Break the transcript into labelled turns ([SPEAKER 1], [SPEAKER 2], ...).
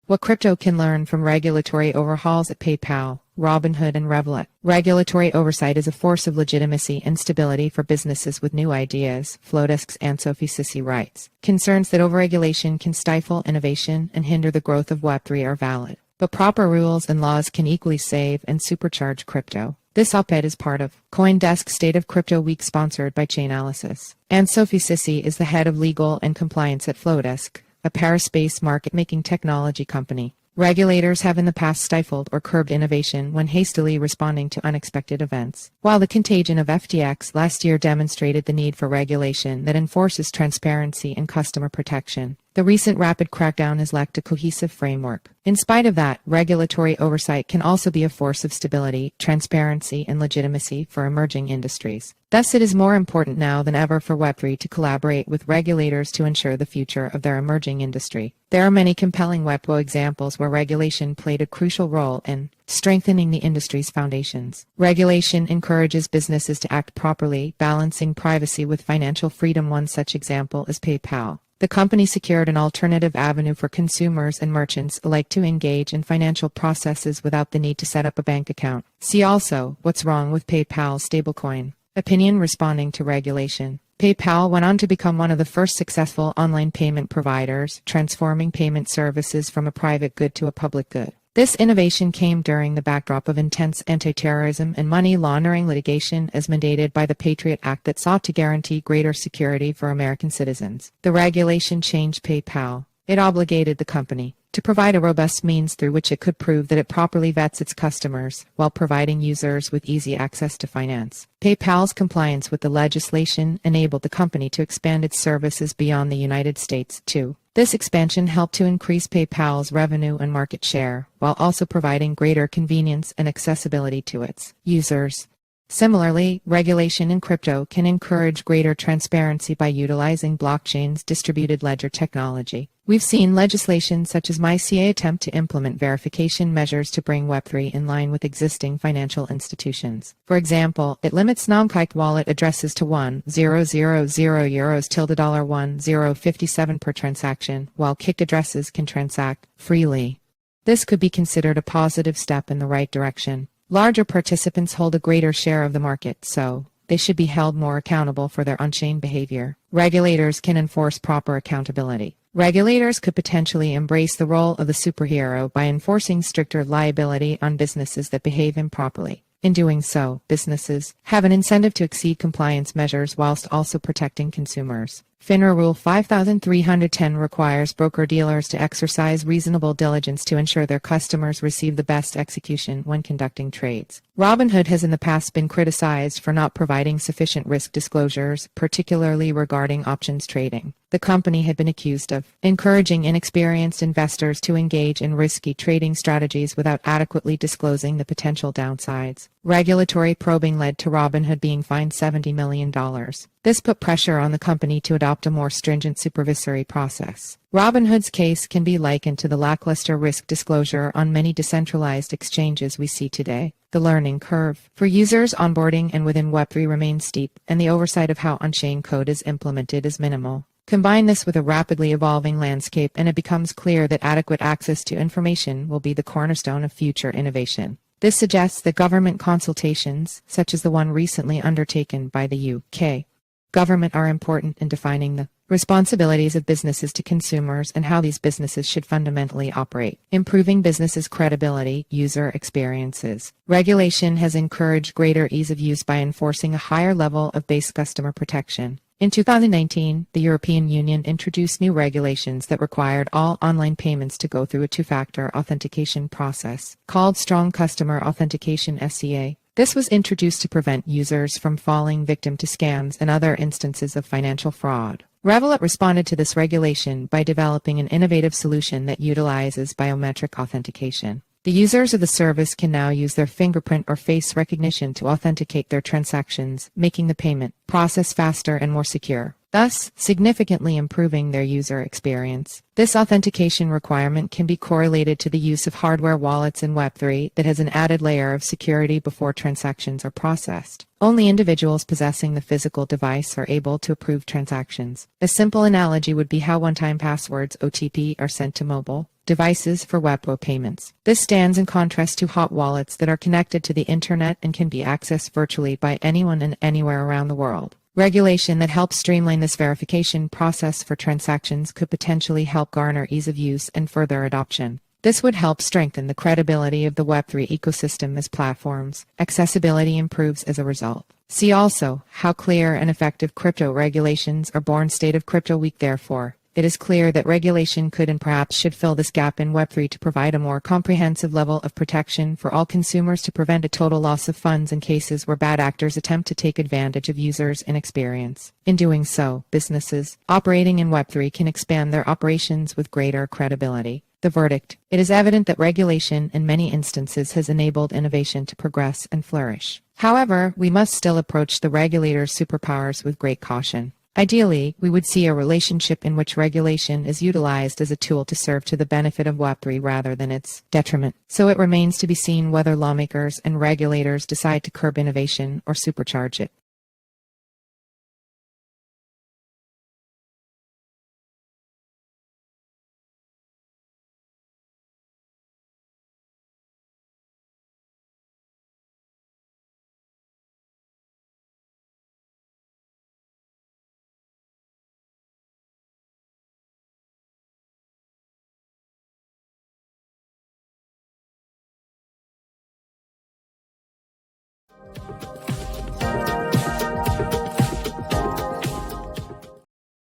[SPEAKER 1] What crypto can learn from regulatory overhauls at PayPal, Robinhood, and Revolut. Regulatory oversight is a force of legitimacy and stability for businesses with new ideas, Flowdesk's Anne-Sophie Cissey writes. Concerns that overregulation can stifle innovation and hinder the growth of Web3 are valid. But proper rules and laws can equally save and supercharge crypto. This op-ed is part of CoinDesk State of Crypto Week sponsored by Chainalysis. Anne-Sophie Cissey is the head of legal and compliance at Flowdesk, a Paris-based market-making technology company. Regulators have in the past stifled or curbed innovation when hastily responding to unexpected events. While the contagion of FTX last year demonstrated the need for regulation that enforces transparency and customer protection, the recent rapid crackdown has lacked a cohesive framework. In spite of that, regulatory oversight can also be a force of stability, transparency, and legitimacy for emerging industries. Thus, it is more important now than ever for Web3 to collaborate with regulators to ensure the future of their emerging industry. There are many compelling Web2 examples where regulation played a crucial role in strengthening the industry's foundations. Regulation encourages businesses to act properly, balancing privacy with financial freedom. One such example is PayPal. The company secured an alternative avenue for consumers and merchants alike to engage in financial processes without the need to set up a bank account. See also, what's wrong with PayPal's stablecoin? Opinion responding to regulation. PayPal went on to become one of the first successful online payment providers, transforming payment services from a private good to a public good. This innovation came during the backdrop of intense anti-terrorism and money laundering litigation as mandated by the Patriot Act that sought to guarantee greater security for American citizens. The regulation changed PayPal. It obligated the company to provide a robust means through which it could prove that it properly vets its customers while providing users with easy access to finance. PayPal's compliance with the legislation enabled the company to expand its services beyond the United States, too. This expansion helped to increase PayPal's revenue and market share, while also providing greater convenience and accessibility to its users. Similarly, regulation in crypto can encourage greater transparency by utilizing blockchain's distributed ledger technology. We've seen legislation such as MiCA attempt to implement verification measures to bring Web3 in line with existing financial institutions. For example, it limits non-kiked wallet addresses to 1,000 euros $1057 per transaction, while kicked addresses can transact freely. This could be considered a positive step in the right direction. Larger participants hold a greater share of the market, so they should be held more accountable for their on-chain behavior. Regulators can enforce proper accountability. Regulators could potentially embrace the role of the superhero by enforcing stricter liability on businesses that behave improperly. In doing so, businesses have an incentive to exceed compliance measures whilst also protecting consumers. FINRA Rule 5310 requires broker-dealers to exercise reasonable diligence to ensure their customers receive the best execution when conducting trades. Robinhood has in the past been criticized for not providing sufficient risk disclosures, particularly regarding options trading. The company had been accused of encouraging inexperienced investors to engage in risky trading strategies without adequately disclosing the potential downsides. Regulatory probing led to Robinhood being fined $70 million. This put pressure on the company to adopt a more stringent supervisory process. Robinhood's case can be likened to the lackluster risk disclosure on many decentralized exchanges we see today. The learning curve for users onboarding and within Web3 remains steep, and the oversight of how on-chain code is implemented is minimal. Combine this with a rapidly evolving landscape and it becomes clear that adequate access to information will be the cornerstone of future innovation. This suggests that government consultations, such as the one recently undertaken by the UK government, are important in defining the responsibilities of businesses to consumers and how these businesses should fundamentally operate. Improving businesses' credibility, user experiences. Regulation has encouraged greater ease of use by enforcing a higher level of base customer protection. In 2019, the European Union introduced new regulations that required all online payments to go through a two-factor authentication process, called Strong Customer Authentication (SCA). This was introduced to prevent users from falling victim to scams and other instances of financial fraud. Revolut responded to this regulation by developing an innovative solution that utilizes biometric authentication. The users of the service can now use their fingerprint or face recognition to authenticate their transactions, making the payment process faster and more secure. thus significantly improving their user experience. This authentication requirement can be correlated to the use of hardware wallets in Web3 that has an added layer of security before transactions are processed. Only individuals possessing the physical device are able to approve transactions. A simple analogy would be how one-time passwords (OTP) are sent to mobile devices for Web2 payments. This stands in contrast to hot wallets that are connected to the internet and can be accessed virtually by anyone and anywhere around the world. Regulation that helps streamline this verification process for transactions could potentially help garner ease of use and further adoption. This would help strengthen the credibility of the Web3 ecosystem as platforms. Accessibility improves as a result. See also how clear and effective crypto regulations are born. State of Crypto Week. Therefore, it is clear that regulation could and perhaps should fill this gap in Web3 to provide a more comprehensive level of protection for all consumers to prevent a total loss of funds in cases where bad actors attempt to take advantage of users' inexperience. In doing so, businesses operating in Web3 can expand their operations with greater credibility. The verdict: it is evident that regulation in many instances has enabled innovation to progress and flourish. However, we must still approach the regulator's superpowers with great caution. Ideally, we would see a relationship in which regulation is utilized as a tool to serve to the benefit of Web3 rather than its detriment. So it remains to be seen whether lawmakers and regulators decide to curb innovation or supercharge it.